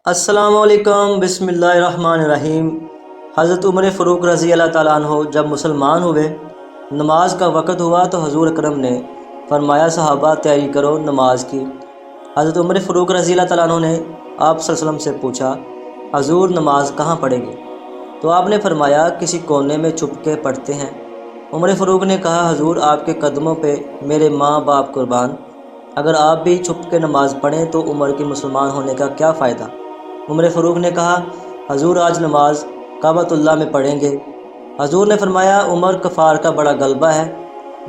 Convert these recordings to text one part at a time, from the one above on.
السلام علیکم، بسم اللہ الرحمن الرحیم۔ حضرت عمر فاروق رضی اللہ تعالیٰ عنہ جب مسلمان ہوئے، نماز کا وقت ہوا تو حضور اکرم نے فرمایا صحابہ تیاری کرو نماز کی۔ حضرت عمر فاروق رضی اللہ تعالیٰ عنہ نے آپ صلی اللہ علیہ وسلم سے پوچھا حضور نماز کہاں پڑھیں گے؟ تو آپ نے فرمایا کسی کونے میں چھپ کے پڑھتے ہیں۔ عمر فاروق نے کہا حضور آپ کے قدموں پہ میرے ماں باپ قربان، اگر آپ بھی چھپ کے نماز پڑھیں تو عمر کے مسلمان ہونے کا کیا فائدہ؟ عمر فاروق نے کہا حضور آج نماز کعبۃ اللہ میں پڑھیں گے۔ حضور نے فرمایا عمر کفار کا بڑا غلبہ ہے۔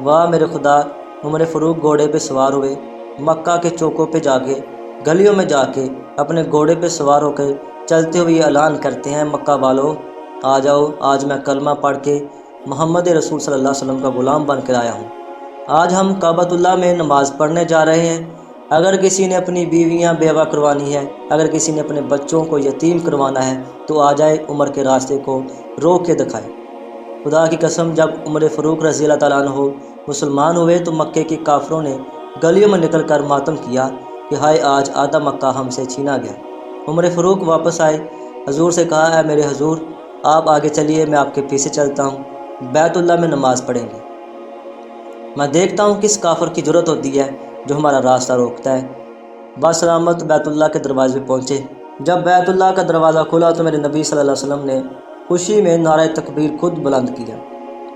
واہ میرے خدا! عمر فاروق گھوڑے پہ سوار ہوئے، مکہ کے چوکوں پہ جا کے، گلیوں میں جا کے اپنے گھوڑے پہ سوار ہو کے چلتے ہوئے یہ اعلان کرتے ہیں مکہ والو آ جاؤ، آج میں کلمہ پڑھ کے محمد رسول صلی اللہ علیہ وسلم کا غلام بن کر آیا ہوں۔ آج ہم کعبۃ اللہ میں نماز پڑھنے جا رہے ہیں۔ اگر کسی نے اپنی بیویاں بیوہ کروانی ہے، اگر کسی نے اپنے بچوں کو یتیم کروانا ہے تو آ جائے عمر کے راستے کو روک کے دکھائے۔ خدا کی قسم جب عمر فاروق رضی اللہ تعالیٰ عنہ مسلمان ہوئے تو مکے کے کافروں نے گلیوں میں نکل کر ماتم کیا کہ ہائے آج آدھا مکہ ہم سے چھینا گیا۔ عمر فاروق واپس آئے، حضور سے کہا اے میرے حضور آپ آگے چلیے، میں آپ کے پیچھے چلتا ہوں، بیت اللہ میں نماز پڑھیں گے۔ میں دیکھتا ہوں کس کافر کی جرت ہوتی ہے جو ہمارا راستہ روکتا ہے۔ بسلامت بیت اللہ کے دروازے پہ پہنچے۔ جب بیت اللہ کا دروازہ کھلا تو میرے نبی صلی اللہ علیہ وسلم نے خوشی میں نعرہ تکبیر خود بلند کیا۔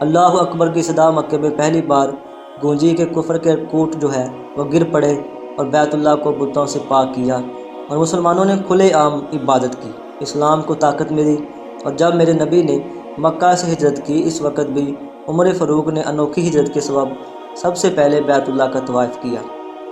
اللہ اکبر کی صدا مکے میں پہلی بار گونجی کہ کفر کے کوٹ جو ہے وہ گر پڑے اور بیت اللہ کو بتوں سے پاک کیا اور مسلمانوں نے کھلے عام عبادت کی، اسلام کو طاقت ملی۔ اور جب میرے نبی نے مکہ سے ہجرت کی اس وقت بھی عمر فاروق نے انوکھی ہجرت کے سبب سب سے پہلے بیت اللہ کا طواف کیا،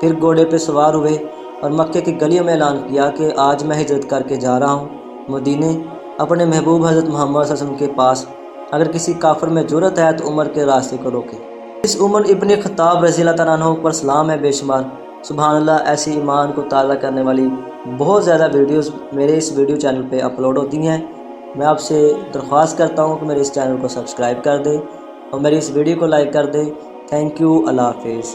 پھر گھوڑے پہ سوار ہوئے اور مکے کی گلیوں میں اعلان کیا کہ آج میں ہجرت کر کے جا رہا ہوں مدینے اپنے محبوب حضرت محمد صلی اللہ علیہ وسلم کے پاس۔ اگر کسی کافر میں جرت ہے تو عمر کے راستے کو روکے۔ اس عمر ابن خطاب رضی اللہ تعالیٰ عنہ پر سلام ہے بے شمار۔ سبحان اللہ، ایسی ایمان کو تازہ کرنے والی بہت زیادہ ویڈیوز میرے اس ویڈیو چینل پہ اپلوڈ ہوتی ہیں۔ میں آپ سے درخواست کرتا ہوں کہ میرے اس چینل کو سبسکرائب کر دیں اور میری اس ویڈیو کو لائک کر دیں۔ تھینک یو، اللہ حافظ۔